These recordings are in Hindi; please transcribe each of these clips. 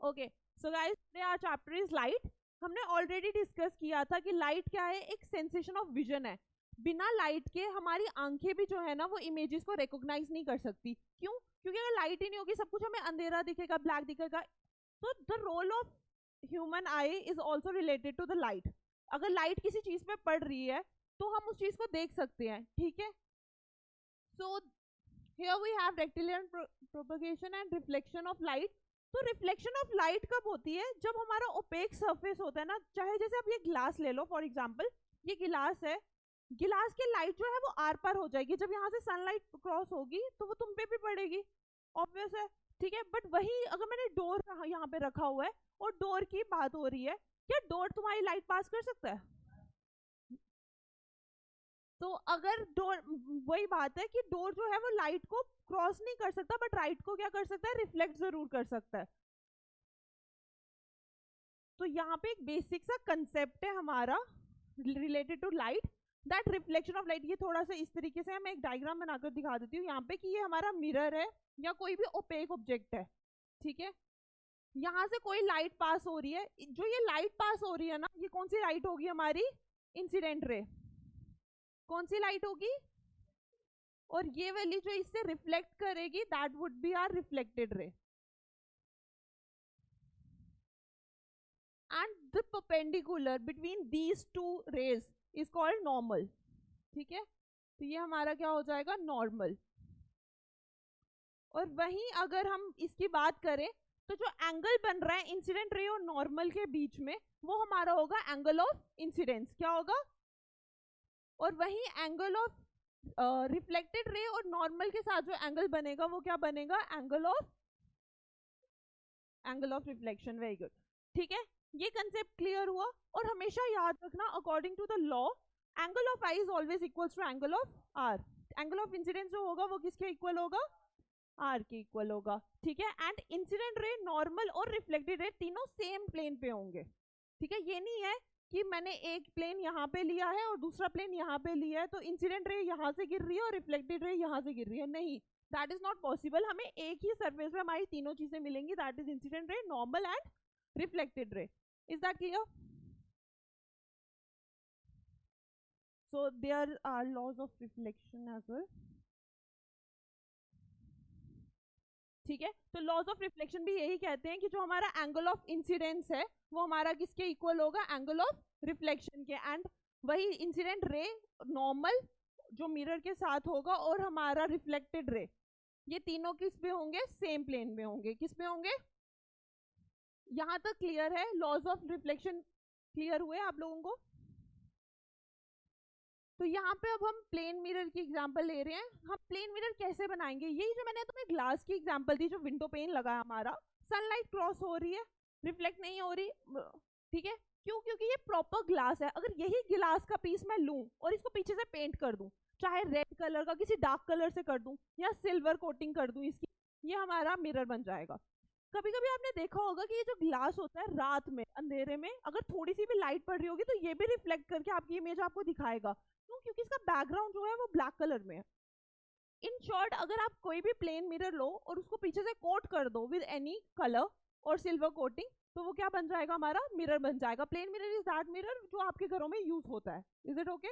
Okay, so guys today our chapter is light. हमने ऑलरेडी डिस्कस किया था कि लाइट क्या है, एक सेंसेशन ऑफ विजन है। बिना लाइट के हमारी आंखें भी जो है ना वो इमेजेस को रिकॉग्नाइज नहीं कर सकती। क्यों? क्योंकि अगर लाइट ही नहीं होगी सब कुछ हमें अंधेरा दिखेगा, ब्लैक दिखेगा। तो the role of human eye is also related to the light. अगर लाइट किसी चीज पे पड़ रही है तो हम उस चीज को देख सकते हैं, ठीक है। So here we have rectilinear propagation and reflection of light. तो रिफ्लेक्शन ऑफ लाइट कब होती है? जब हमारा ओपेक सरफेस होता है ना, चाहे जैसे आप ये ग्लास ले लो फॉर एग्जांपल, ये गिलास है, गिलास की लाइट जो है वो आर पार हो जाएगी। जब यहाँ से सनलाइट क्रॉस होगी तो वो तुम पे भी पड़ेगी, ऑब्वियस है, ठीक है। बट वही अगर मैंने डोर यहाँ पे रखा हुआ है और डोर की बात हो रही है, क्या डोर तुम्हारी लाइट पास कर सकता है? तो अगर डोर, वही बात है कि डोर जो है वो लाइट को क्रॉस नहीं कर सकता, बट लाइट को क्या कर सकता है? रिफ्लेक्ट जरूर कर सकता है। तो यहाँ पे एक बेसिक सा कंसेप्ट है हमारा related to light, that reflection of light. ये थोड़ा सा इस तरीके से मैं एक डायग्राम बनाकर दिखा देती हूँ यहाँ पे कि ये हमारा मिरर है या कोई भी ओपेक ऑब्जेक्ट है, ठीक है। यहाँ से कोई लाइट पास हो रही है, जो ये लाइट पास हो रही है ना, ये कौन सी लाइट होगी? हमारी इंसिडेंट रे। कौन सी लाइट होगी? और ये वाली जो इससे रिफ्लेक्ट करेगी that would be R reflected ray. And the perpendicular between these two rays is called normal, ठीक है। तो ये हमारा क्या हो जाएगा? नॉर्मल। और वहीं अगर हम इसकी बात करें तो जो एंगल बन रहा है इंसिडेंट रे और नॉर्मल के बीच में, वो हमारा होगा एंगल ऑफ इंसिडेंस। क्या होगा? और वहीं एंगल ऑफ रिफ्लेक्टेड रे और नॉर्मल के साथ जो एंगल बनेगा वो क्या बनेगा? Angle of reflection. Very good, ठीक है। ये कंसेप्ट क्लियर हुआ। और हमेशा याद रखना, according to the law, angle of I is always equals to angle of R. Angle of incidence जो होगा वो किसके इक्वल होगा? आर के इक्वल होगा, ठीक है। एंड इंसिडेंट रे, नॉर्मल और रिफ्लेक्टेड रे तीनों सेम प्लेन पे होंगे, ठीक है। ये नहीं है कि मैंने एक प्लेन यहाँ पे लिया है और दूसरा प्लेन यहाँ पे लिया है तो इंसिडेंट रे यहाँ से गिर रही है और रिफ्लेक्टेड रे यहाँ से गिर रही है, नहीं, दैट इज नॉट पॉसिबल। हमें एक ही सरफेस पे हमारी तीनों चीजें मिलेंगी, that is incident ray, normal and reflected ray. Is that clear? So there are laws of reflection as well, ठीक है। तो लॉज ऑफ रिफ्लेक्शन भी यही कहते हैं कि जो हमारा एंगल ऑफ इंसिडेंस है वो हमारा किसके इक्वल होगा? एंगल ऑफ रिफ्लेक्शन के। एंड वही इंसिडेंट रे, नॉर्मल जो मिरर के साथ होगा, और हमारा रिफ्लेक्टेड रे, ये तीनों किस पे होंगे? सेम प्लेन पे होंगे। किस पे होंगे? यहां तक क्लियर है? लॉज ऑफ रिफ्लेक्शन क्लियर हुए आप लोगों को? तो यहाँ पे अब हम प्लेन मिरर की एग्जांपल ले रहे हैं। हम प्लेन मिरर कैसे बनाएंगे? यही जो मैंने तुम्हें ग्लास की एग्जांपल दी, जो विंडो पेन लगा है हमारा, सनलाइट क्रॉस हो रही है, रिफ्लेक्ट नहीं हो रही, ठीक है। क्यों? क्योंकि ये प्रॉपर ग्लास है। अगर यही ग्लास का पीस मैं लूं और इसको पीछे से पेंट कर दूं, चाहे रेड कलर का किसी डार्क कलर से कर दूं या सिल्वर कोटिंग कर दूं इसकी, ये हमारा मिरर बन जाएगा। कभी कभी आपने देखा होगा कि ये जो ग्लास होता है, रात में अंधेरे में अगर थोड़ी सी भी लाइट पड़ रही होगी तो ये भी रिफ्लेक्ट करके आपकी इमेज आपको दिखाएगा। क्यों? क्योंकि इसका बैकग्राउंड जो है वो ब्लैक कलर में है। इन शॉर्ट, अगर आप कोई भी प्लेन मिरर लो और उसको पीछे से कोट कर दो विद एनी कलर और सिल्वर कोटिंग, तो वो क्या बन जाएगा? हमारा मिरर बन जाएगा। Plane mirror is that mirror जो आपके घरों में यूज होता है। Is it okay?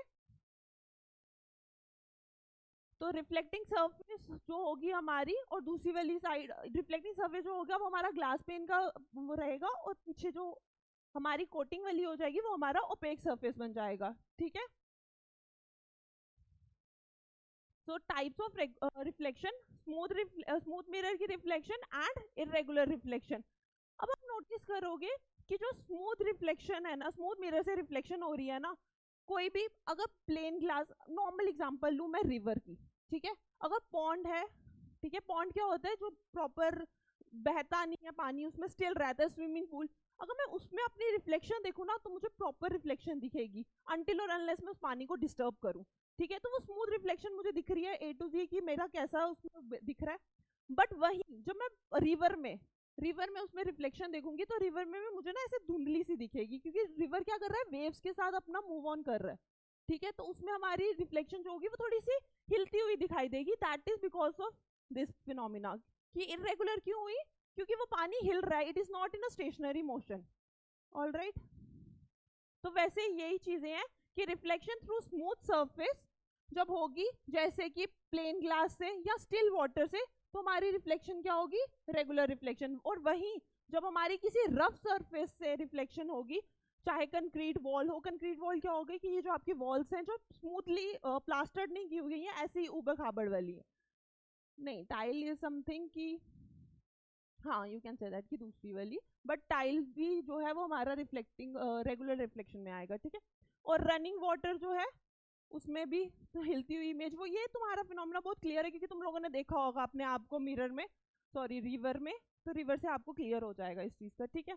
तो रिफ्लेक्टिंग सरफेस जो होगी हमारी, और दूसरी वाली साइड रिफ्लेक्टिंग सरफेस जो होगा वो हमारा ग्लास पेन का वो रहेगा, और पीछे जो हमारी कोटिंग वाली हो जाएगी वो हमारा ओपेक सरफेस बन जाएगा, ठीक है। सो types of reflection: smooth mirror की रिफ्लेक्शन एंड इरेगुलर रिफ्लेक्शन। अब आप नोटिस करोगे कि जो स्मूथ रिफ्लेक्शन है ना, स्मूथ मिरर से रिफ्लेक्शन हो रही है ना, कोई भी अगर प्लेन ग्लास, नॉर्मल एग्जांपल लूं मैं रिवर की, ठीक है। अगर पॉन्ड है, ठीक है, पॉन्ड क्या होता है? जो प्रॉपर बहता नहीं है पानी, उसमें स्टिल रहता है, स्विमिंग पूल। अगर मैं उसमें अपनी रिफ्लेक्शन देखूँ ना तो मुझे प्रॉपर रिफ्लेक्शन दिखेगी, अनटिल और अनलेस मैं उस पानी को डिस्टर्ब करूँ, ठीक है। तो वो स्मूथ रिफ्लेक्शन मुझे दिख रही है ए टू जी कि मेरा कैसा उसमें दिख रहा है। बट वही जब मैं रिवर में उसमें रिफ्लेक्शन देखूंगी तो रिवर में भी मुझे ना ऐसे धुंधली सी दिखेगी, क्योंकि रिवर क्या कर रहा है? वेव्स के साथ अपना मूव ऑन कर रहा है, ठीक है। तो उसमें हमारी रिफ्लेक्शन जो होगी वो थोड़ी सी हिलती हुई दिखाई देगी। That is because of this phenomena. कि इरेगुलर क्यों हुई? क्योंकि वो पानी हिल रहा है, it is not in a stationary motion. All right, तो वैसे यही चीजें हैं कि रिफ्लेक्शन थ्रू स्मूथ सरफेस जब होगी, जैसे कि प्लेन ग्लास से या स्टिल वाटर से, तो हमारी रिफ्लेक्शन क्या होगी, रेगुलर रिफ्लेक्शन। और वहीं जब हमारी किसी रफ सरफेस से रिफ्लेक्शन होगी, चाहे कंक्रीट वॉल हो, कंक्रीट वॉल क्या होगी कि ये जो आपकी वॉल्स हैं जो स्मूथली प्लास्टर्ड नहीं की हुई है, ऐसे ही ऊबड़ खाबड़ वाली है। नहीं, टाइल इज समथिंग की, हाँ यू कैन से दैट कि दूसरी वाली, बट टाइल भी जो है वो हमारा रिफ्लेक्टिंग रेगुलर रिफ्लेक्शन में आएगा, ठीक है। और रनिंग वाटर जो है उसमें भी तो हिलती हुई इमेज, वो ये तुम्हारा फिनोमेना बहुत क्लियर है क्योंकि तुम लोगों ने देखा होगा अपने आप को मिरर में, सॉरी रिवर में, तो रिवर से आपको क्लियर हो जाएगा इस चीज का, ठीक है।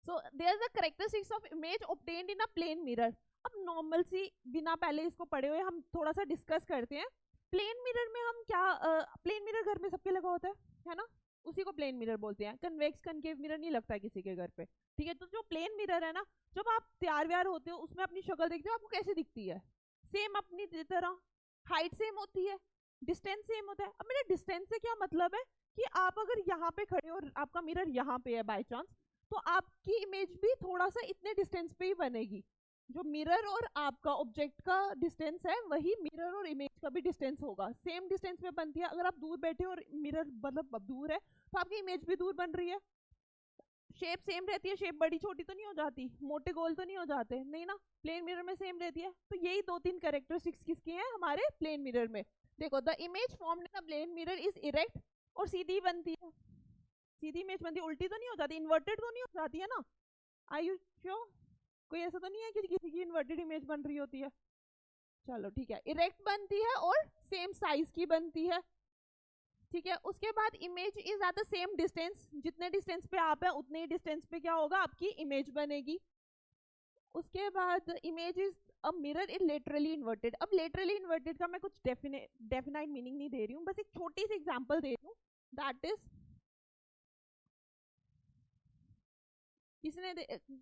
So there is a characteristics of image obtained in a plane mirror. अब नॉर्मल सी, बिना पहले इसको पढ़े हुए हम थोड़ा सा डिस्कस करते हैं। प्लेन मिरर में हम क्या, प्लेन मिरर घर में सबके लगा होता है ना, उसी को प्लेन मिरर बोलते हैं। कन्वेक्स कनकेव मिरर नहीं लगता है किसी के घर पे, ठीक है। तो जो प्लेन मिरर है ना, जब आप तैयार व्यार होते हो उसमें अपनी शक्ल देखते हो, आपको कैसे दिखती है, सेम अपनी तरह, हाइट सेम होती है, डिस्टेंस सेम होता है। अब मेरे डिस्टेंस से क्या मतलब है कि आप अगर यहाँ पे खड़े हो, आपका मिरर यहाँ पे है बाय चांस, तो आपकी इमेज भी थोड़ा सा इतने डिस्टेंस पे ही बनेगी। जो मिरर और आपका ऑब्जेक्ट का डिस्टेंस है, वही मिरर और इमेज का भी डिस्टेंस होगा, सेम डिस्टेंस पे बनती है। अगर आप दूर बैठे और मिरर मतलब दूर है, तो आपकी इमेज भी दूर बन रही है। शेप सेम रहती है, शेप बड़ी छोटी तो नहीं हो जाती, मोटे गोल तो नहीं हो जाते, नहीं ना, प्लेन मिरर में सेम रहती है। तो यही दो तीन कैरेक्टरिस्टिक्स किसकी हैं हमारे प्लेन मिरर में। देखो, the image formed in the plane mirror is erect, और सीधी बनती है, सीधी इमेज बनती है, उल्टी तो नहीं हो जाती, इन्वर्टेड तो नहीं हो जाती है ना। Are you sure? कोई ऐसा तो नहीं है कि किसी की इन्वर्टेड इमेज बन रही होती है? चलो ठीक है, इरेक्ट बनती है और सेम साइज की बनती है, ठीक है। उसके बाद image is at the same distance, जितने डिस्टेंस पे आप है उतने ही डिस्टेंस पे क्या होगा, आपकी इमेज बनेगी। उसके बाद image is a mirror in laterally inverted. अब लेटरली इन्वर्टेड का मैं कुछ डेफिनाइट मीनिंग नहीं दे रही हूँ, बस एक छोटी सी एग्जांपल दे रही हूँ। दैट इज, किसने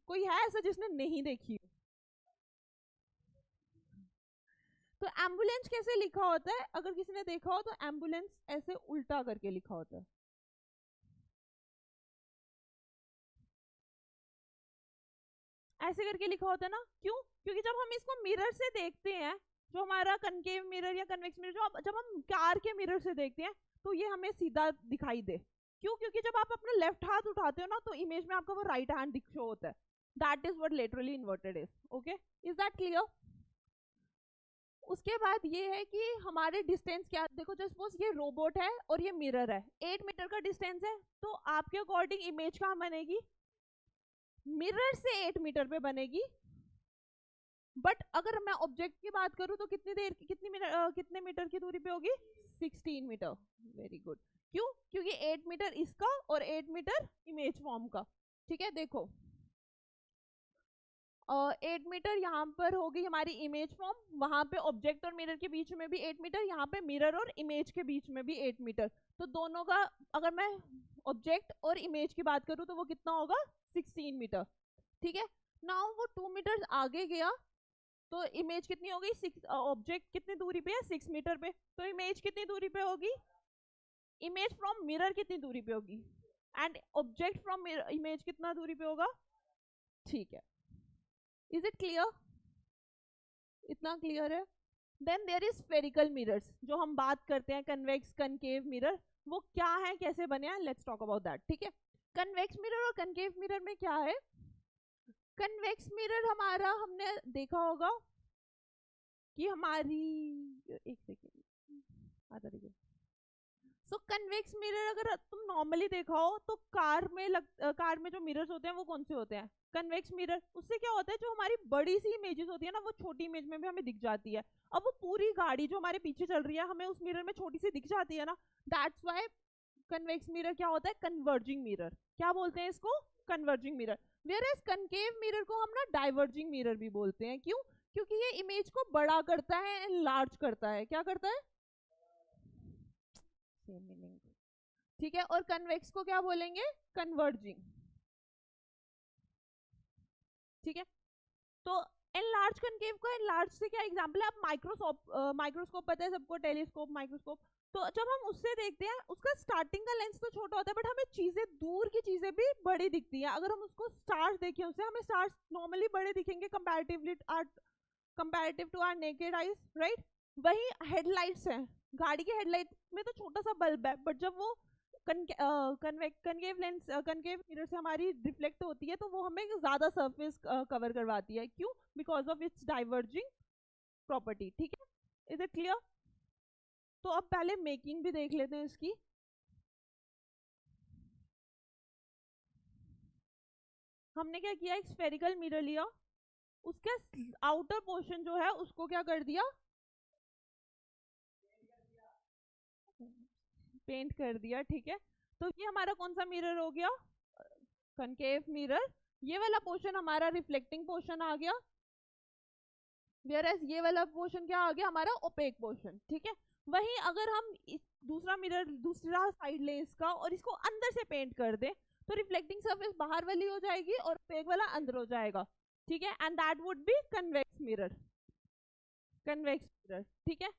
कोई है ऐसा जिसने नहीं देखी? तो एम्बुलेंस कैसे लिखा होता है, अगर किसी ने देखा हो तो एम्बुलेंस ऐसे उल्टा करके लिखा होता है, ऐसे करके लिखा होता है ना। क्यों? क्योंकि जब हम इसको मिरर से देखते हैं, जो हमारा कनकेव मिरर या कन्वेक्स मिरर, जो जब हम कार के मिरर से देखते हैं, तो ये हमें सीधा दिखाई दे। क्यों? क्योंकि जब आप अपना लेफ्ट हाथ उठाते हो ना, तो इमेज में आपका वो राइट हैंड दिख शो होता है। That is what laterally inverted is. Okay, is that clear? उसके बाद ये है कि हमारे डिस्टेंस क्या, देखो जस्ट सपोज ये रोबोट है और ये मिरर है, 8 मीटर का डिस्टेंस है, तो आपके अकॉर्डिंग इमेज कहाँ बनेगी, मिरर से 8 मीटर पे बनेगी। बट अगर मैं ऑब्जेक्ट की बात करूं तो कितने मीटर की दूरी पे होगी, 16 मीटर। Very good. क्यों? क्योंकि 8 मीटर इसका और 8 मीटर इमेज फॉर्म का, ठीक है। देखो 8 मीटर यहाँ पर होगी हमारी इमेज फॉर्म, वहां पे ऑब्जेक्ट और मिरर के बीच में भी 8 मीटर, यहाँ पे मिरर और इमेज के बीच में भी 8 मीटर। तो दोनों का, अगर मैं ऑब्जेक्ट और इमेज की बात करूँ तो वो कितना होगा, 16 मीटर, ठीक है। नाउ वो 2 मीटर आगे गया, तो इमेज कितनी हो गई, ऑब्जेक्ट कितनी दूरी पे है, 6 मीटर पे, तो इमेज कितनी दूरी पे होगी, इमेज फ्रॉम मिरर कितनी दूरी पे होगी, एंड ऑब्जेक्ट फ्रॉम इमेज कितना दूरी पे होगा, ठीक है। Is it clear? इतना क्लियर है? Then there is spherical mirrors, जो हम बात करते हैं कन्वेक्स कनकेव मिरर, वो क्या है, कैसे बने हैं, लेट्स टॉक अबाउट दैट, ठीक है। कन्वेक्स मिरर और कनकेव मिरर में क्या है, कन्वेक्स मिरर हमारा, हमने देखा होगा कि हमारी, एक सेकेंड आता देखिए। सो कन्वेक्स मिरर अगर तुम नॉर्मली देखा हो तो कार में जो मिरर्स होते हैं वो कौन से होते हैं, कन्वेक्स मिरर। उससे क्या होता है, जो हमारी बड़ी सी इमेजेस होती है ना, वो छोटी इमेज में भी हमें दिख जाती है। अब वो पूरी गाड़ी जो हमारे पीछे चल रही है, हमें उस मिरर में छोटी सी दिख जाती है ना। दैट्स व्हाई कन्वेक्स मिरर क्या होता है, कन्वर्जिंग मिरर। क्या बोलते हैं इसको, converging mirror. Whereas concave mirror को हम ना डाइवर्जिंग मिरर भी बोलते हैं। क्यों? क्योंकि ये इमेज को बड़ा करता है, एनलार्ज करता है। क्या करता है, सेम मीनिंग, ठीक है। और कन्वेक्स को क्या बोलेंगे, कन्वर्जिंग, ठीक है। तो एनलार्ज कनकेव का एनलार्ज से क्या एग्जांपल है? अब माइक्रोस्कोप पता है सबको, टेलीस्कोप, माइक्रोस्कोप। तो जब हम उससे देखते हैं उसका स्टार्टिंग का लेंस तो छोटा होता है, बट हमें चीजें, दूर की चीजें भी बड़ी दिखती हैं। अगर हम उसको स्टार्स देखें उससे, हमें स्टार्स नॉर्मली बड़े दिखेंगे comparative to our naked eyes, right? वही हेडलाइट्स हैं, गाड़ी के हेडलाइट में तो छोटा सा बल्ब है, बट जब वो कनकेव लेंस, कनकेव मिरर से हमारी रिफ्लेक्ट होती है तो वो हमें ज्यादा सरफेस कवर करवाती है। क्यों? Because of its diverging property. ठीक है, इज इट क्लियर? तो अब पहले मेकिंग भी देख लेते हैं इसकी। हमने क्या किया, एक स्फेरिकल मिरर लिया, उसके आउटर पोर्शन जो है उसको क्या कर दिया, पेंट कर दिया। ठीक है, तो ये हमारा कौन सा मिरर हो गया? Concave mirror. ये वाला पोर्शन हमारा रिफ्लेक्टिंग पोर्शन आ गया, वेयरएज ये वाला पोर्शन क्या आ गया हमारा? Opaque portion. ठीक है, वहीं अगर हम दूसरा मिरर, दूसरा साइड ले इसका और इसको अंदर से पेंट कर दे तो रिफ्लेक्टिंग सरफेस बाहर वाली हो जाएगी और ओपेक वाला अंदर हो जाएगा। ठीक है, and that would B convex mirror. Convex mirror. ठीक है,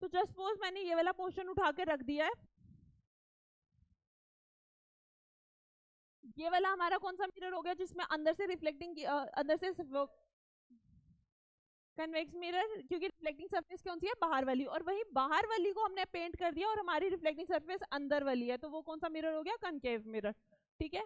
तो जस्ट सपोज मैंने ये वाला पोर्शन उठा के रख दिया है, ये वाला हमारा कौन सा मिरर हो गया जिसमें अंदर से रिफ्लेक्टिंग, अंदर से कन्वेक्स मिरर, क्योंकि रिफ्लेक्टिंग सरफेस कौन सी है? बाहर वाली। और वही बाहर वाली को हमने पेंट कर दिया और हमारी रिफ्लेक्टिंग सरफेस अंदर वाली है, तो वो कौन सा मिरर हो गया? Concave mirror. ठीक है,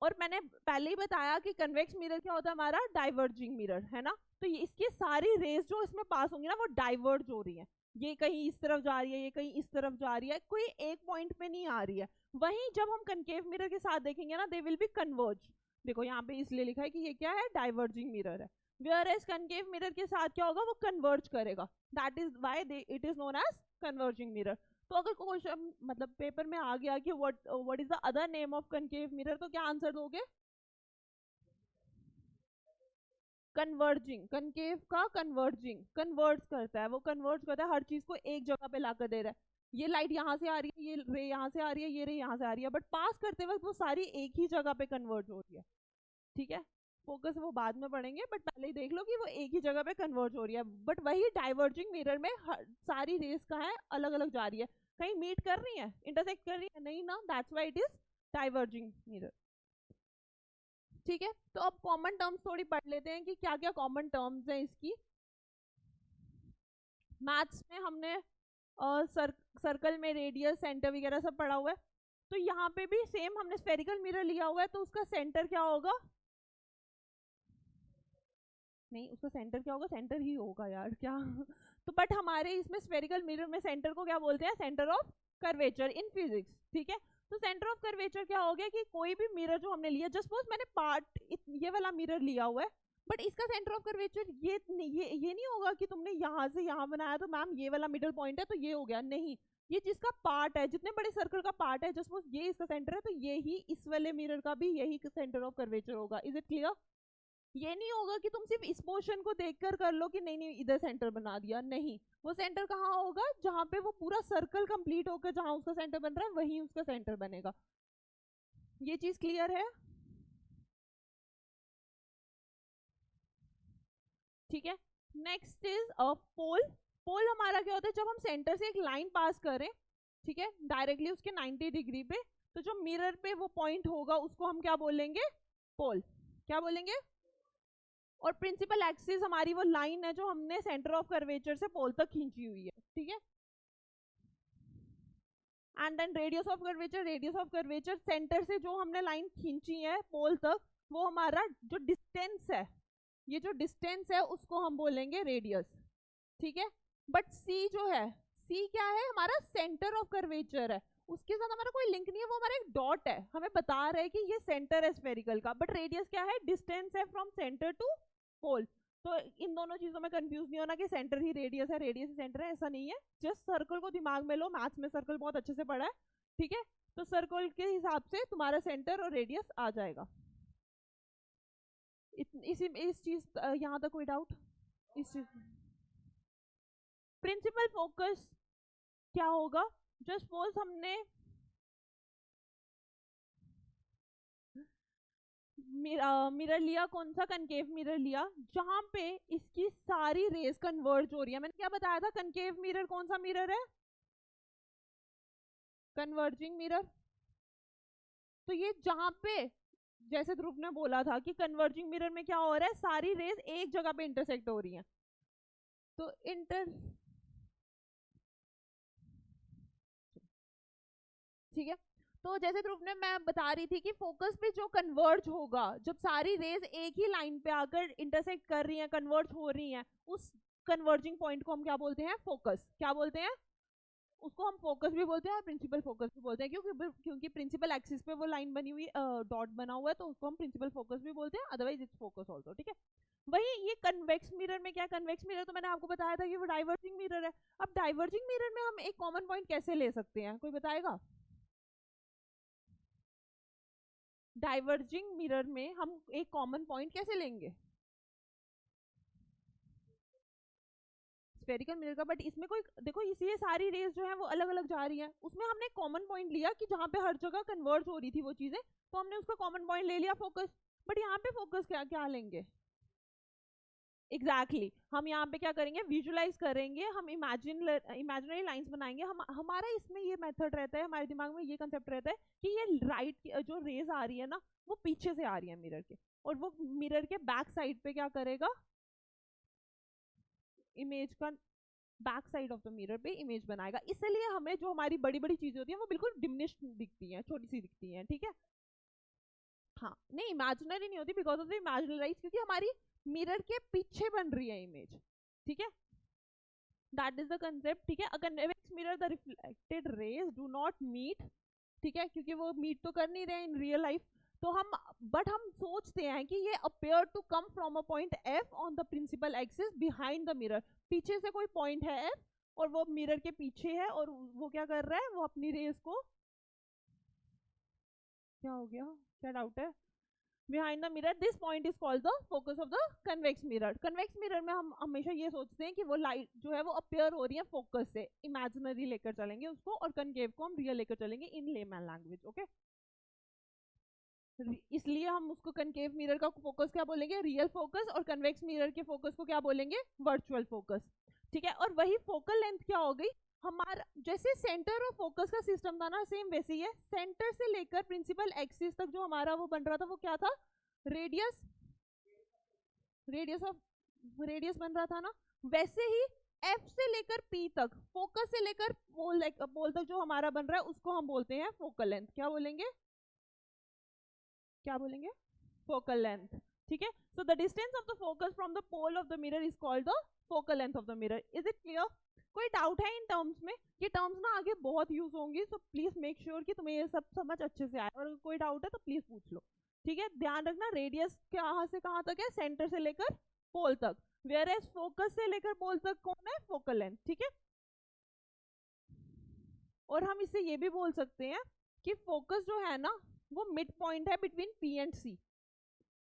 और मैंने पहले ही बताया कि कन्वेक्स मिरर क्या होता है हमारा? डाइवर्जिंग मिरर, है ना? तो ये इसकी सारी रेज जो इसमें पास होंगी ना वो डाइवर्ज हो रही है, ये कहीं इस तरफ जा रही है, ये कहीं इस तरफ जा रही है, कोई एक पॉइंट पे नहीं आ रही है। वहीं जब हम कनकेव मिरर के साथ देखेंगे ना, दे विल बी कन्वर्ज। देखो यहाँ पे इसलिए लिखा है कि ये क्या है? डाइवर्जिंग मिरर है। वेयरएज कनकेव मिरर के साथ क्या होगा? वो कन्वर्ज करेगा, that is why it is known as converging mirror. तो अगर क्वेश्चन मतलब पेपर में आ गया कि what is the other name of concave mirror, तो क्या आंसर दोगे? कन्वर्जिंग। कनकेव का कन्वर्जिंग, कन्वर्ज करता है, वो कन्वर्ज करता है, हर चीज को एक जगह पे लाकर दे रहा है। ये लाइट यहाँ से आ रही है, ये रे यहाँ से आ रही है, ये रे यहाँ से आ रही है, बट पास करते वक्त वो सारी एक ही जगह पे कन्वर्ज हो रही है। ठीक है, फोकस वो बाद में पढ़ेंगे, बट पहले ही देख लो कि वो एक ही जगह पे कन्वर्ज हो रही है। बट वही डाइवर्जिंग मिरर में सारी रेस का है अलग अलग जा रही है, कहीं मीट कर रही है, इंटरसेक्ट कर रही है नहीं ना, that's why it is diverging mirror. ठीक है, तो अब कॉमन टर्म्स थोड़ी पढ़ लेते हैं कि क्या क्या कॉमन टर्म्स हैं इसकी। मैथ्स में हमने सर्कल में रेडियस, सेंटर वगैरह सब पढ़ा हुआ है, तो यहाँ पे भी सेम हमने स्फेरिकल मिरर लिया हुआ है, तो उसका सेंटर क्या होगा? नहीं, उसका सेंटर क्या होगा? सेंटर ही होगा यार, क्या तो बट हमारे इसमें स्फेरिकल मिरर में सेंटर को क्या बोलते हैं? Centre of curvature in physics. ठीक है, तो सेंटर ऑफ कर्वेचर क्या हो गया कि कोई भी मिरर जो हमने लिया, जस्ट सपोज मैंने ये वाला मिरर लिया हुआ है, बट इसका सेंटर ऑफ कर्वेचर ये नहीं होगा कि तुमने यहाँ से यहाँ बनाया तो मैम ये वाला मिडल पॉइंट है तो ये हो गया, नहीं। ये जिसका पार्ट है, जितने बड़े सर्कल का पार्ट है, जस्ट सपोज ये इसका सेंटर है, तो ये ही इस वाले मिरर का भी यही सेंटर ऑफ कर्वेचर होगा। Is it clear? ये नहीं होगा कि तुम सिर्फ इस पोर्शन को देखकर कर लो कि नहीं नहीं इधर सेंटर बना दिया, नहीं। वो सेंटर कहाँ होगा? जहां पे वो पूरा सर्कल कंप्लीट होकर जहां उसका सेंटर बन रहा है वहीं उसका सेंटर बनेगा। ये चीज क्लियर है? ठीक है, नेक्स्ट इज पोल। पोल हमारा क्या होता है? जब हम सेंटर से एक लाइन पास करें, ठीक है, डायरेक्टली उसके 90 डिग्री पे, तो जो मिरर पे वो पॉइंट होगा उसको हम क्या बोलेंगे? पोल। क्या बोलेंगे? और प्रिंसिपल एक्सिस हमारी वो लाइन है जो हमने सेंटर ऑफ कर्वेचर से पोल तक खींची हुई है। ठीक है, and then radius of curvature. Radius of curvature centre से जो हमने लाइन खींची है पोल तक, वो हमारा जो डिस्टेंस है, ये जो डिस्टेंस है उसको हम बोलेंगे रेडियस। ठीक है, बट सी जो है, सी क्या है? हमारा सेंटर ऑफ कर्वेचर है, उसके साथ हमारा कोई लिंक नहीं है, वो हमारा एक डॉट है, हमें बता रहा है कि ये सेंटर है स्फेरिकल का। बट रेडियस क्या है? डिस्टेंस है फ्रॉम सेंटर टू पोल। तो इन दोनों चीजों में कंफ्यूज नहीं होना कि सेंटर ही रेडियस है, रेडियस ही सेंटर है, ऐसा नहीं है। जस्ट सर्कल को दिमाग में लो, मैथ्स में सर्कल बहुत अच्छे से पढ़ा है। ठीक है, तो सर्कल के हिसाब से तुम्हारा सेंटर और रेडियस आ जाएगा। इस चीज यहाँ तक कोई डाउट? इस चीज प्रिंसिपल फोकस क्या होगा? जस्ट सपोज हमने मिरर लिया, कौन सा, कनकेव मिरर लिया, जहां पे इसकी सारी रेज कन्वर्ज हो रही है। मैंने क्या बताया था, कनकेव मिरर कौन सा मिरर है, कन्वर्जिंग मिरर। तो ये जहां पे, जैसे ध्रुव ने बोला था कि कन्वर्जिंग मिरर में क्या हो रहा है, सारी रेज एक जगह पे इंटरसेक्ट हो रही हैं। तो ठीक है। तो जैसे ध्रुव ने, मैं बता रही थी कि फोकस पे जो कन्वर्ज होगा, जब सारी रेज एक ही लाइन पे आकर इंटरसेक्ट कर रही हैं, कन्वर्ज हो रही हैं, उस कन्वर्जिंग पॉइंट को हम क्या बोलते हैं, फोकस। क्या बोलते हैं, उसको हम फोकस भी बोलते हैं और प्रिंसिपल फोकस भी बोलते हैं, क्योंकि प्रिंसिपल एक्सिस पे वो लाइन बनी हुई, डॉट बना हुआ है, तो उसको हम प्रिंसिपल फोकस भी बोलते हैं, अदरवाइज इट्स फोकस ऑल्सो। ठीक है। वही ये कन्वेक्स मिरर में क्या, कन्वेक्स मिरर तो मैंने आपको बताया था कि वो डाइवर्जिंग मिरर है। अब डाइवर्जिंग मिरर में हम एक कॉमन पॉइंट कैसे ले सकते हैं, कोई बताएगा। डाइवर्जिंग मिरर में हम एक कॉमन पॉइंट कैसे लेंगे, स्फेरिकल मिरर का, बट इसमें कोई, देखो इसी सारी रेज जो है वो अलग अलग जा रही है, उसमें हमने कॉमन पॉइंट लिया कि जहां पे हर जगह कन्वर्ज हो रही थी वो चीजें, तो हमने उसका कॉमन पॉइंट ले लिया, फोकस। बट यहाँ पे फोकस क्या क्या लेंगे, एग्जैक्टली हम यहाँ पे क्या करेंगे, विजुलाइज करेंगे, हम इमेजिनरी लाइंस बनाएंगे। हमारा इसमें ये मेथड रहता है, हमारे दिमाग में ये कंसेप्ट रहता है कि ये राइट जो रेज आ रही है ना, वो पीछे से आ रही है मिरर के, और वो मिरर के बैक साइड पे क्या करेगा, इमेज का back side of the mirror पे इमेज बनाएगा। इसलिए हमें जो हमारी बड़ी बड़ी चीजें होती हैं वो बिल्कुल डिमिनिश्ड दिखती हैं, छोटी सी दिखती हैं। ठीक है। हाँ, नहीं इमेजिनरी नहीं होती, बिकॉज ऑफ द इमेजिनराइज, क्योंकि हमारी मिरर के पीछे बन रही है इमेज। ठीक है, दैट इज द कंसेप्ट। ठीक है, a convex mirror the reflected rays do not meet, ठीक है, क्योंकि वो मीट तो कर नहीं रहे इन रियल लाइफ, तो हम, बट हम सोचते हैं कि ये appear to come from a point F on the principal axis behind the mirror. पीछे से कोई पॉइंट है एफ और वो मिरर के पीछे है, और वो क्या कर रहा है, वो अपनी रेस को, क्या हो गया, क्या डाउट है, behind the mirror, this point is called the focus of the convex mirror. Convex mirror में हम हमेशा ये सोचते हैं कि वो लाइट जो है वो अपेयर हो रही है फोकस से, इमेजिनरी लेकर चलेंगे उसको, और कनकेव को हम रियल लेकर चलेंगे इन लेमैन लैंग्वेज। ओके, इसलिए हम उसको कनकेव मिरर का फोकस क्या बोलेंगे, रियल फोकस, और कन्वेक्स मिरर के फोकस को क्या बोलेंगे, वर्चुअल फोकस। ठीक है, और वही फोकल लेंथ क्या हो गई हमारा, जैसे सेंटर ऑफ फोकस का सिस्टम था ना, सेम वैसे ही है। सेंटर से लेकर प्रिंसिपल एक्सिस तक जो हमारा वो बन रहा था, वो क्या था, रेडियस, रेडियस बन रहा था ना। वैसे ही एफ से लेकर पी तक, फोकस से लेकर पोल तक जो हमारा बन रहा है, उसको हम बोलते हैं फोकल लेंथ। क्या बोलेंगे, क्या बोलेंगे, फोकल लेंथ। ठीक है, so the distance of the focus from the pole of the mirror is called the focal length of the mirror. Is it clear, कोई डाउट है इन टर्म्स में, ये टर्म्स ना आगे बहुत यूज होंगी, सो प्लीज मेक श्योर कि तुम्हें ये सब समझ अच्छे से आए, और अगर कोई डाउट है तो प्लीज पूछ लो। ठीक है, ध्यान रखना, रेडियस कहाँ से कहाँ तक है, सेंटर से लेकर पोल तक, वेयर एज फोकस से लेकर पोल तक कौन है, फोकल लेंथ। ठीक है, और हम इससे ये भी बोल सकते हैं कि फोकस जो है ना, वो मिड पॉइंट है बिटवीन पी एंड सी।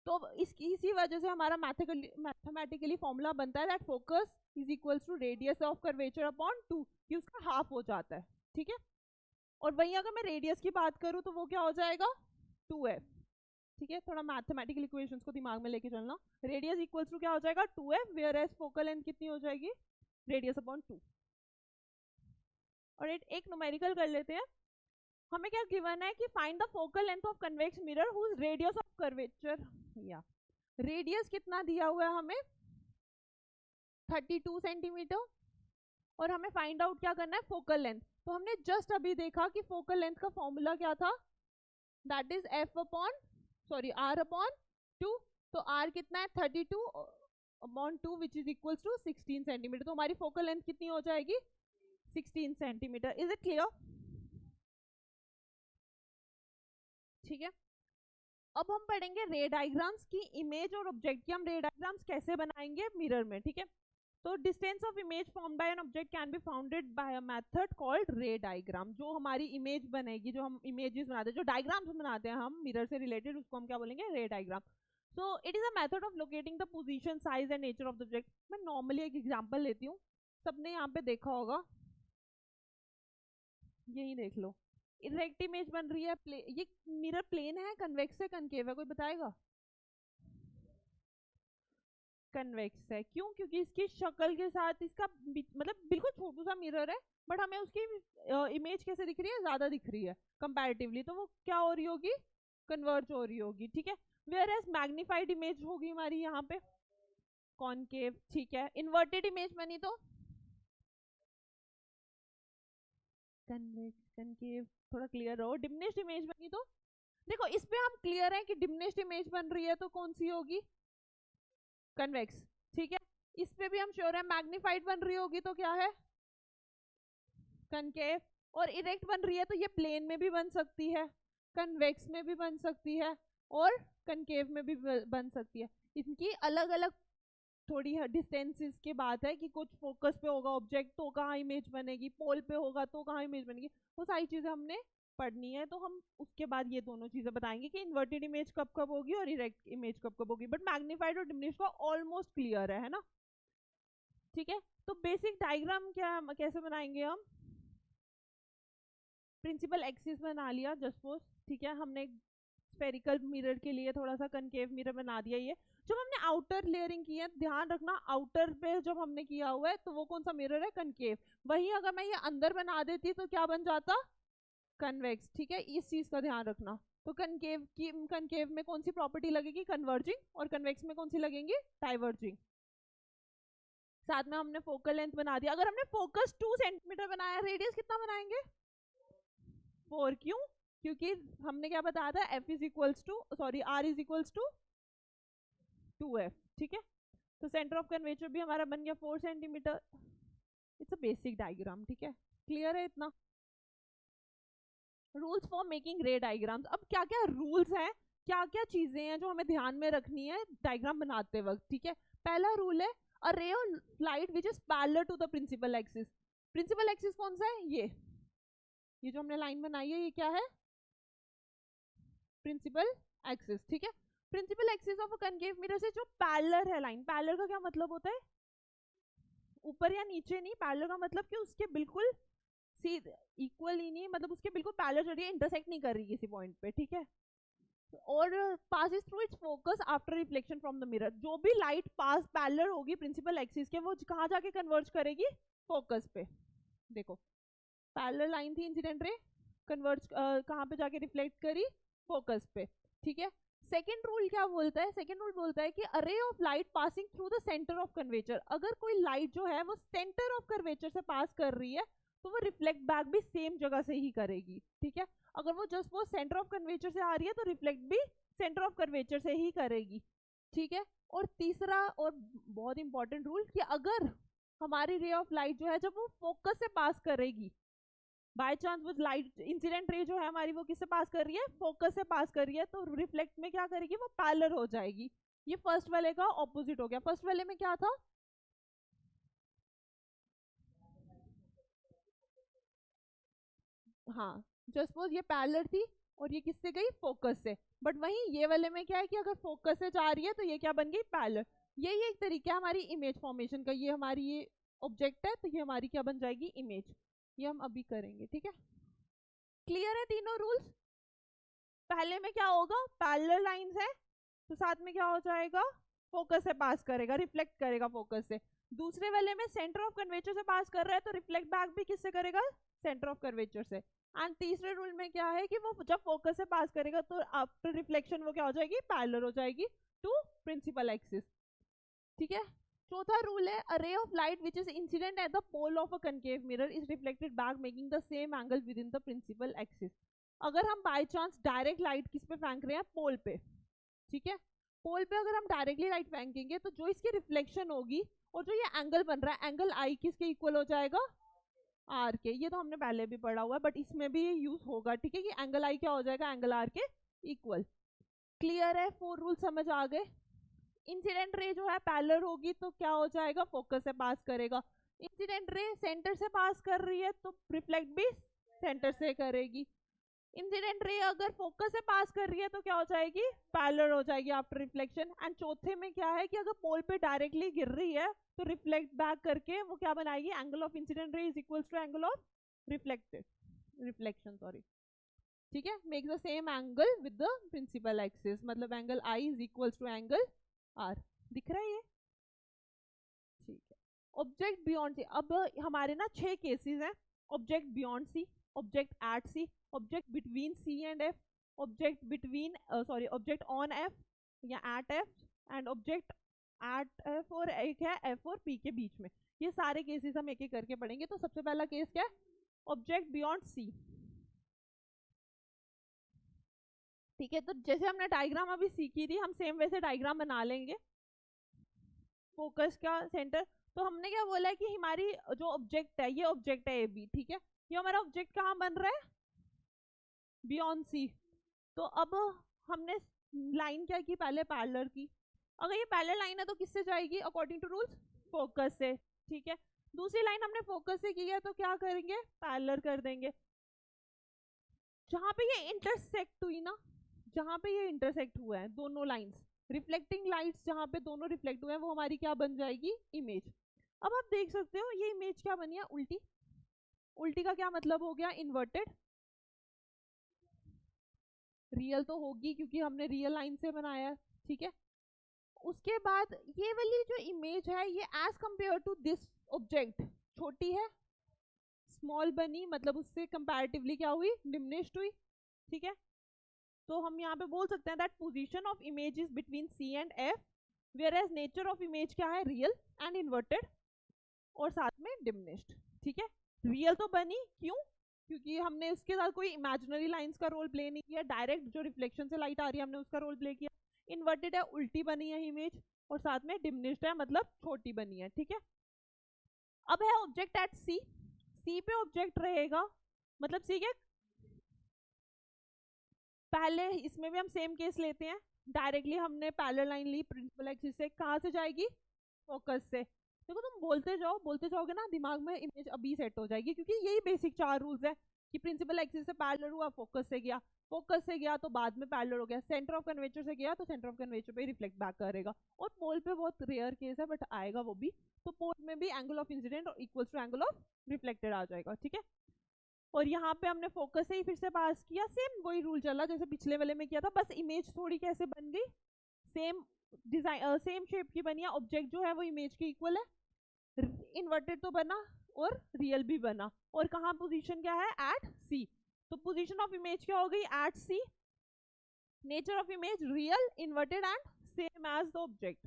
तो इसी वजह से हमारा मैथमेटिकली फॉर्मूला बनता है that focus is equals to radius of curvature upon 2, कि उसका हाफ हो जाता है। ठीक है, और वहीं अगर मैं रेडियस की बात करूं तो वो क्या हो जाएगा, 2f। ठीक है, थोड़ा मैथमेटिकल इक्वेशंस को दिमाग में लेके चलना। रेडियस इक्वल्स टू क्या हो जाएगा, 2f, where as focal length कितनी हो जाएगी, रेडियस अपॉन 2। और एक न्यूमेरिकल कर लेते हैं। हमें क्या गिवन है कि find the focal length of convex mirror whose radius of curvature, या रेडियस कितना दिया हुआ है हमें, 32 सेंटीमीटर, और हमें फाइंड आउट क्या करना है, फोकल लेंथ। तो हमने जस्ट अभी देखा कि फोकल लेंथ का फॉर्मूला क्या था, that is F upon, sorry R upon 2। तो आर कितना है, 32 upon 2 which is equals to 16 centimetre. तो हमारी फोकल लेंथ कितनी हो जाएगी, 16 सेंटीमीटर। इज इट क्लियर, ठीक है। अब हम पढ़ेंगे रे डायग्राम्स की, इमेज और ऑब्जेक्ट की हम रे डायग्राम्स कैसे बनाएंगे मिरर में। ठीक है, तो distance of image formed by an object can be founded by a method called रे डायग्राम। जो हमारी इमेज बनेगी, जो हम इमेजेस बनाते हैं, जो डायग्राम्स बनाते हैं हम मिरर से रिलेटेड, उसको हम क्या बोलेंगे, रे diagram. So it is a method of locating the position, size and nature of the object. मैं नॉर्मली एक एग्जांपल लेती हूँ, सबने यहाँ पे देखा होगा, यही देख लो, इरेक्ट इमेज बन रही है, ये मिरर प्लेन है, कन्वेक्स है, कनकेव है, कोई बताएगा, कन्वेक्स है। क्यों? क्योंकि इसकी शक्ल के साथ इसका मतलब बिल्कुल छोटू सा मिरर है, बट हमें उसकी इमेज कैसे दिख रही है, ज्यादा दिख रही है कंपैरेटिवली, तो वो क्या हो रही होगी, कन्वर्ज हो रही होगी। ठीक है, वेयर एज मैग्नीफाइड इमेज होगी हमारी यहाँ पे कॉनकेव। ठीक है, इन्वर्टेड इमेज बनी तो कन्वेक्स कनकेव, थोड़ा क्लियर रहो। डिमिनिश्ड इमेज बनी तो देखो इस पे हम क्लियर है कि डिमिनिश्ड इमेज बन रही है तो कौन सी होगी, कन्वेक्स। ठीक है, इस पे भी हम श्योर है मैग्नीफाइड बन रही होगी तो क्या है, कनकेव। और इरेक्ट बन रही है तो ये प्लेन में भी बन सकती है, कन्वेक्स में भी बन सकती है और कनकेव में भी बन सकती है। इनकी अलग अलग थोड़ी डिस्टेंसेस की बात है कि कुछ फोकस पे होगा ऑब्जेक्ट तो कहाँ इमेज बनेगी, पोल पे होगा तो कहाँ इमेज बनेगी, वो सारी चीजें हमने पढ़नी है। तो हम उसके बाद ये दोनों चीजें बताएंगे कि इन्वर्टेड इमेज कब कब होगी और इरेक्ट इमेज कब कब होगी, बट मैग्नीफाइड और डिमिनिश्ड का ऑलमोस्ट क्लियर है ना। ठीक है, तो बेसिक डायग्राम क्या कैसे बनाएंगे हम, प्रिंसिपल एक्सिस बना लिया जस्ट सपोज। ठीक है, हमने स्फेरिकल मिरर के लिए थोड़ा सा कनकेव मिरर बना दिया। ये जब हमने आउटर लेयरिंग की है, ध्यान रखना आउटर पे जब हमने किया हुआ है तो वो कौन सा मिरर है, कनकेव। वही अगर मैं ये अंदर बना देती तो क्या बन जाता, कन्वेक्स। ठीक है, इस चीज का ध्यान रखना। तो कनकेव में कौन सी प्रॉपर्टी लगेगी, कन्वर्जिंग, और कन्वेक्स में कौन सी लगेंगी, डाइवर्जिंग। साथ में हमने फोकल लेंथ बना दिया। अगर हमने फोकस 2 सेंटीमीटर बनाया, रेडियस कितना बनाएंगे, 4। क्यों? क्योंकि हमने क्या बताया था, F is equals to sorry R is equals to 2F। ठीक है, तो सेंटर ऑफ कर्वेचर भी हमारा बन गया 4 centimetre. It's a basic diagram. ठीक है, क्लियर है इतना। रूल्स फॉर मेकिंग रे डायग्राम्स। अब क्या क्या रूल्स हैं, क्या क्या चीजें हैं जो हमें ध्यान में रखनी है डायग्राम बनाते वक्त। ठीक है, पहला रूल है a ray of light which is parallel to the principal axis. Principal axis कौन सा है, ये जो हमने लाइन बनाई है ये क्या है, प्रिंसिपल एक्सिस। ठीक है, principal axis of a concave mirror से जो पैरेलल है लाइन, पैरेलल का क्या मतलब होता है, ऊपर या नीचे नहीं, पैरेलल का मतलब कि उसके बिल्कुल सीधे इक्वल ही नहीं, मतलब उसके बिल्कुल पैरेलल चल रही है, इंटरसेक्ट नहीं कर रही किसी पॉइंट पे। ठीक है, और passes through it's focus after reflection from the mirror. जो भी लाइट पास पैरेलल होगी प्रिंसिपल एक्सिस के, वो कहाँ जाके कन्वर्ज करेगी, फोकस पे। देखो पैरेलल लाइन थी, इंसिडेंट रे कन्वर्ज कहाँ पे जाके रिफ्लेक्ट करी, फोकस पे। ठीक है, सेकेंड रूल क्या बोलता है, सेकेंड रूल बोलता है कि अरे of light passing through the centre of curvature. अगर कोई लाइट जो है वो सेंटर ऑफ कर्वेचर से पास कर रही है तो वो रिफ्लेक्ट बैक भी सेम जगह से ही करेगी। ठीक है, अगर वो जस्ट वो सेंटर ऑफ कर्वेचर से आ रही है तो रिफ्लेक्ट भी सेंटर ऑफ कर्वेचर से ही करेगी। ठीक है, और तीसरा और बहुत इंपॉर्टेंट रूल कि अगर हमारी रे ऑफ लाइट जो है जब वो फोकस से पास करेगी, बाय चांस वो लाइट इंसिडेंट रे जो है हमारी वो किससे पास कर रही है, फोकस से पास कर रही है, तो रिफ्लेक्ट में क्या करेगी, वो पैरेलल हो जाएगी। ये फर्स्ट वाले का ऑपोजिट हो गया। फर्स्ट वाले में क्या था, हाँ जस्ट सपोज ये पैरेलल थी और ये किससे गई, फोकस से। बट वहीं ये वाले में क्या है कि अगर फोकस से जा रही है तो ये क्या बन गई, पैरेलल। यही एक तरीका है हमारी इमेज फॉर्मेशन का। ये हमारी ये ऑब्जेक्ट है तो ये हमारी क्या बन जाएगी, इमेज। ये हम अभी करेंगे। ठीक है, क्लियर है तीनों रूल्स। पहले में क्या होगा, पैरेलल लाइंस है तो साथ में क्या हो जाएगा, फोकस से पास करेगा, रिफ्लेक्ट करेगा फोकस से। दूसरे वाले में सेंटर ऑफ कर्वेचर से पास कर रहा है तो रिफ्लेक्ट बैक भी किससे करेगा, सेंटर ऑफ कर्वेचर से। एंड तीसरे रूल में क्या है कि वो जब फोकस से पास करेगा तो आफ्टर रिफ्लेक्शन वो क्या हो जाएगी, पैरेलल हो जाएगी टू प्रिंसिपल एक्सिस। ठीक है, चौथा रूल है, a ray of light which is incident at the pole of a concave mirror is reflected back making the same angle with in the principal axis. अगर हम बाय चांस डायरेक्ट लाइट किस पे फेंक रहे हैं, पोल पे। ठीक है, पोल पे अगर हम डायरेक्टली लाइट फेंकेंगे तो जो इसकी रिफ्लेक्शन होगी और जो ये एंगल बन रहा है, एंगल आई किसके इक्वल हो जाएगा, आर के। ये तो हमने पहले भी पढ़ा हुआ है बट इसमें भी ये यूज होगा। ठीक है, कि एंगल आई क्या हो जाएगा, एंगल आर के इक्वल। क्लियर है, 4 रूल समझ आ गए। इंसिडेंट रे जो है पैरेलल होगी तो क्या हो जाएगा, फोकस से पास करेगा। इंसिडेंट रे सेंटर से पास कर रही है तो रिफ्लेक्ट भी सेंटर से करेगी। इंसिडेंट रे अगर फोकस से पास कर रही है तो क्या हो जाएगी, पैरेलल हो जाएगी आफ्टर रिफ्लेक्शन। एंड चौथे में क्या है कि अगर पोल पे डायरेक्टली गिर रही है तो रिफ्लेक्ट बैक करके वो क्या बनाएगी, angle of incident ray is equals to angle of reflection sorry. ठीक है, make the same angle with the principal axis, मतलब angle I is equals to angle R. दिख रहा है ये, ऑब्जेक्ट बियॉन्ड सी, अब हमारे ना 6 केसेस हैं, object beyond C, object at C, object between C and F, object between object on F या at F, and object at F, और एक है एफ और पी के बीच में। ये सारे केसेस हम एक एक करके पढ़ेंगे। तो सबसे पहला केस क्या है, ऑब्जेक्ट बियॉन्ड सी। ठीक है, तो जैसे हमने डायग्राम अभी सीखी थी, हम सेम वैसे डायग्राम बना लेंगे। फोकस का सेंटर, तो हमने क्या बोला है कि हमारी जो ऑब्जेक्ट है, ये ऑब्जेक्ट है ए बी, ठीक है, ये हमारा ऑब्जेक्ट कहाँ बन रहा है, बियॉन्ड सी। तो अब हमने लाइन क्या की, पहले पैरेलल की। अगर ये पैरेलल लाइन है तो किससे जाएगी, अकॉर्डिंग टू रूल्स फोकस से, ठीक है। दूसरी लाइन हमने फोकस से की है तो क्या करेंगे, पैरेलल कर देंगे। जहां पे ये इंटरसेक्ट हुई ना, जहां पे ये इंटरसेक्ट हुआ है दोनों लाइंस, रिफ्लेक्टिंग लाइट्स जहां पे दोनों रिफ्लेक्ट हुए हैं, वो हमारी क्या बन जाएगी, इमेज। अब आप देख सकते हो ये इमेज क्या बनी है, उल्टी। उल्टी का क्या मतलब हो गया, इन्वर्टेड। रियल तो होगी क्योंकि हमने रियल लाइन से बनाया है, ठीक है। उसके बाद ये वाली जो इमेज है, ये as compare to this object छोटी है, स्मॉल बनी, मतलब उससे कंपैरेटिवली क्या हुई, डिमिनिश्ड हुई, ठीक है। तो हम यहाँ पे बोल सकते हैं that position of image is between C and F, whereas nature of image क्या है, रियल एंड इन्वर्टेड, और साथ में डिमिनिश्ड, ठीक है। रियल तो बनी, क्यों, क्योंकि हमने उसके साथ कोई इमेजिनरी लाइंस का रोल प्ले नहीं किया, डायरेक्ट जो रिफ्लेक्शन से लाइट आ रही है हमने उसका रोल प्ले किया। इन्वर्टेड है, उल्टी बनी है इमेज, और साथ में डिमिनिश्ड है, मतलब छोटी बनी है, ठीक है। अब है ऑब्जेक्ट एट सी, सी पे ऑब्जेक्ट रहेगा, मतलब सी के पहले, इसमें भी हम सेम केस लेते हैं, डायरेक्टली हमने पैरेलल लाइन ली प्रिंसिपल एक्सिस से, कहाँ से जाएगी, फोकस से। देखो तुम बोलते जाओगे ना, दिमाग में इमेज अभी सेट हो जाएगी, क्योंकि यही बेसिक 4 रूल्स है कि प्रिंसिपल एक्सिस से पैरेलल हुआ, फोकस से गया, फोकस से गया तो बाद में पैरेलल हो गया, सेंटर ऑफ कर्वेचर से गया तो सेंटर ऑफ कर्वेचर पे रिफ्लेक्ट बैक करेगा। और पोल पे बहुत रेयर केस है बट आएगा वो भी, तो पोल में भी angle of incident equals to angle of reflected आ जाएगा, ठीक है। और यहाँ पे हमने फोकस से ही फिर से पास किया, सेम वही रूल चला जैसे पिछले वाले में किया था, बस इमेज थोड़ी कैसे बन गई, सेम डिजाइन सेम शेप की बनी है, ऑब्जेक्ट जो है वो इमेज के इक्वल है, इन्वर्टेड तो बना और रियल भी बना, और कहाँ पोजीशन क्या है, एट सी। तो पोजीशन ऑफ इमेज क्या हो गई, at C, nature of image real, inverted and same as the object,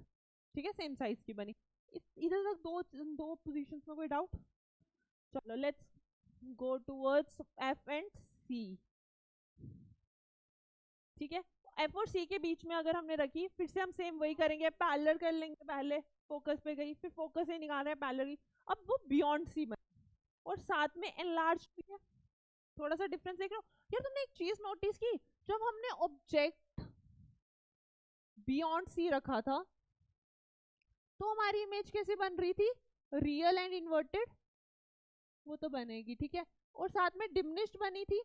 ठीक है, सेम साइज की बनी। इधर तक दो पोजीशंस में कोई डाउट, चलो let's go towards F and C, ठीक है। एफ और सी के बीच में अगर हमने रखी, फिर से हम सेम वही करेंगे, पैरेलल कर लेंगे, पहले फोकस पे गई, फिर फोकस से निकाल रहे हैं पैरेलल, अब वो बियॉन्ड सी बनी और साथ में एनलार्ज भी है। थोड़ा सा डिफरेंस देख रहे हो यार, तुमने एक चीज नोटिस की, जब हमने ऑब्जेक्ट बियॉन्ड सी रखा था तो हमारी इमेज कैसे बन रही थी, रियल एंड इन्वर्टेड, वो तो बनेगी, ठीक है। और साथ में डिमिनिश्ड बनी थी,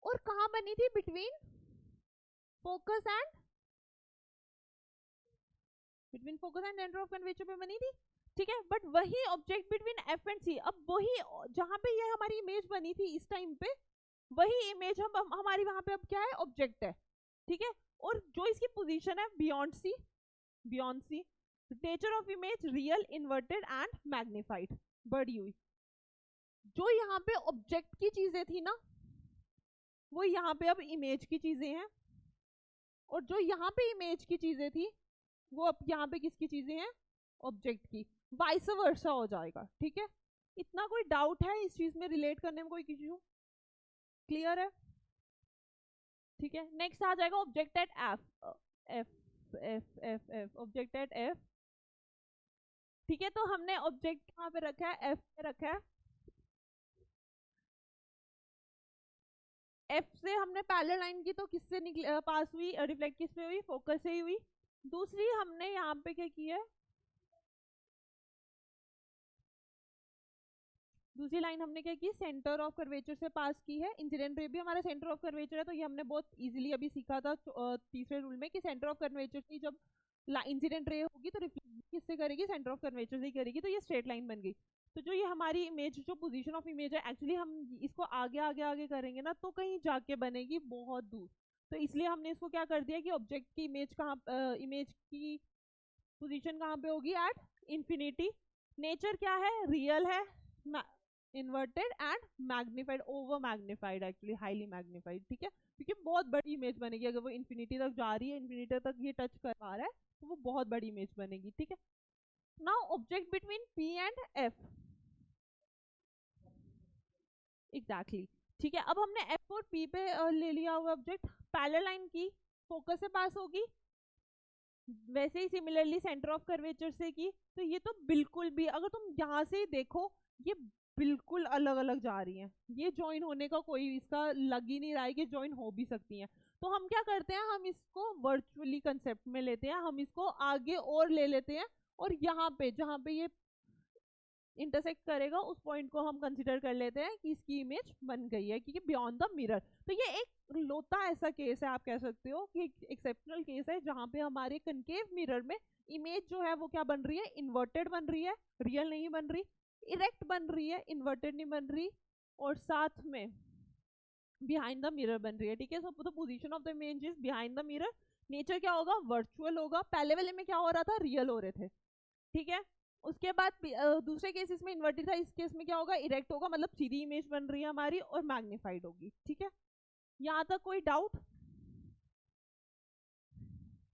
और कहां बनी थी, between focus and centre of curvature पे बनी थी, ठीक है। बट वही ऑब्जेक्ट बिटवीन एफ एंड सी, अब वही जहां पे ये हमारी इमेज बनी थी इस टाइम पे, वही इमेज हम हमारी वहां पे अब क्या है, ऑब्जेक्ट है, ठीक है। और जो इसकी पोजीशन है beyond C, nature of image real, inverted and magnified, बड़ी हुई। जो यहाँ पे ऑब्जेक्ट की चीजें थी ना, वो यहाँ पे अब इमेज की चीजें हैं, और जो यहाँ पे इमेज की चीजें थी वो अब यहाँ पे किसकी चीजें हैं, ऑब्जेक्ट की, वाइस वर्सा हो जाएगा, ठीक है। इतना कोई डाउट है इस चीज में, रिलेट करने में कोई इशू, क्लियर है, ठीक है। नेक्स्ट आ जाएगा object at F, object at F, ठीक है। तो हमने ऑब्जेक्ट कहाँ पे रखा है, एफ पे रखा है, एफ से हमने पैरेलल लाइन की तो किससे पास हुई, रिफ्लेक्ट किस पे हुई, फोकस से ही हुई। दूसरी हमने यहाँ पे क्या किया है, दूसरी लाइन हमने क्या की, सेंटर ऑफ कर्वेचर से पास की है, इंसिडेंट रे भी हमारा सेंटर ऑफ कर्वेचर है, तो ये हमने बहुत इजीली अभी सीखा था तीसरे रूल में कि सेंटर ऑफ कर्वेचर की जब इंसिडेंट रे होगी तो रिफ्लेक्ट किससे करेगी, सेंटर ऑफ कर्वेचर से ही करेगी, तो ये स्ट्रेट लाइन बन गई। तो जो ये हमारी इमेज, जो पोजीशन ऑफ इमेज है, एक्चुअली हम इसको आगे आगे आगे करेंगे ना तो कहीं जाके बनेगी बहुत दूर, तो इसलिए हमने इसको क्या कर दिया कि ऑब्जेक्ट की इमेज कहाँ, इमेज की पोजीशन कहाँ पे होगी, एट इन्फिनिटी। नेचर क्या है, रियल है, inverted and magnified, over magnified, actually highly magnified, ठीक है, क्योंकि बहुत बड़ी इमेज बनेगी अगर वो इन्फिनिटी तक जा रही है, इन्फिनिटी तक ये टच कर पा रहा है तो वो बहुत बड़ी इमेज बनेगी, ठीक है। Now object between P and F, exactly, ठीक है। अब हमने एफ और पी पे ले लिया हुआ ऑब्जेक्ट, पैरेलल लाइन की, फोकस से पास होगी, वैसे ही सिमिलरली सेंटर ऑफ कर्वेचर से की, तो ये तो बिल्कुल भी, अगर तुम यहाँ से देखो ये बिल्कुल अलग अलग जा रही हैं, ये ज्वाइन होने का कोई इसका लग ही नहीं रहा है कि ज्वाइन हो भी सकती हैं। तो हम क्या करते हैं, हम इसको वर्चुअली कंसेप्ट में लेते हैं, हम इसको आगे और ले लेते हैं, और यहाँ पे जहाँ पे ये इंटरसेक्ट करेगा उस पॉइंट को हम कंसिडर कर लेते हैं कि इसकी इमेज बन गई है, क्योंकि बियॉन्ड द मिरर। तो ये एक लोता ऐसा केस है, आप कह सकते हो कि एक्सेप्शनल केस है, जहाँ पे हमारे कनकेव मिरर में इमेज जो है वो क्या बन रही है, इन्वर्टेड बन रही है, रियल नहीं बन रही, इरेक्ट बन रही है, इन्वर्टेड नहीं बन रही, और साथ में बिहाइंड द मिरर बन रही है, ठीक है। So the position of the image is behind the mirror. Nature क्या होगा, वर्चुअल होगा, पहले वाले में क्या हो रहा था, रियल हो रहे थे, ठीक है। उसके बाद दूसरे केसेस में इन्वर्टेड था, इस केस में क्या होगा, इरेक्ट होगा, मतलब सीधी इमेज बन रही है हमारी और मैग्नीफाइड होगी, ठीक है। यहाँ तक कोई डाउट?